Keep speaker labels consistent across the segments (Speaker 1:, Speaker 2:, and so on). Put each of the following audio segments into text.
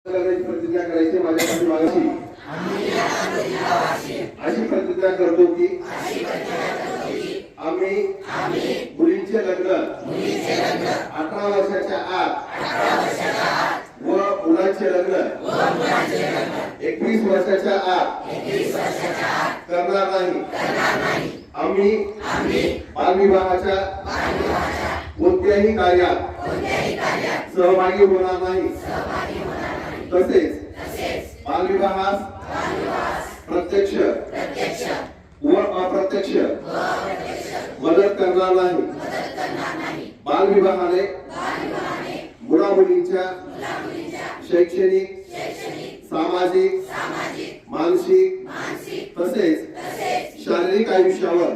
Speaker 1: प्रतिज्ञा करायची माझ्या पाठीमागाशी अशी प्रतिज्ञा करतो की आम्ही मुलींचे लग्न 18 वर्षाच्या आत व मुलांचे लग्न 21 वर्षाच्या आत करणार नाही। आम्ही बालविवाहाच्या कोणत्याही कार्यात सहभागी होणार नाही। तसेच बालविवाहास प्रत्यक्ष व अप्रत्यक्ष मदत करणार नाही। बालविवाहाने मुला मुलींच्या शैक्षणिक सामाजिक मानसिक तसेच शारीरिक आयुष्यावर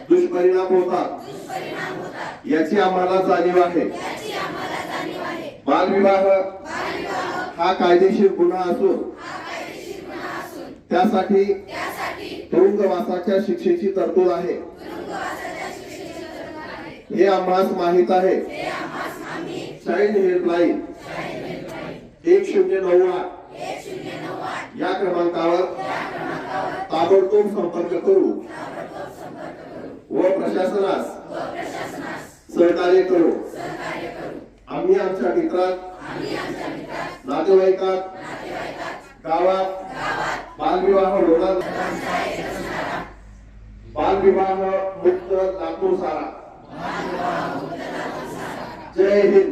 Speaker 1: दुष्परिणाम होतात याची आम्हाला जाणीव आहे। बालविवाह हा कायदेशीर गुन्हा असून त्यासाठी तुरुंगवासाच्या शिक्षेची तरतूद आहे हे आम्हास माहित आहे। चाइल्ड हेल्पलाईन 1098 या क्रमांकावर ताबडतोब संपर्क करू व प्रशासनास सहकार्य करू। आम्ही आमच्या मित्रात नातेवाईकात गावात बालविवाह होणार बालविवाह मुक्त लातूर सारा। जय हिंद।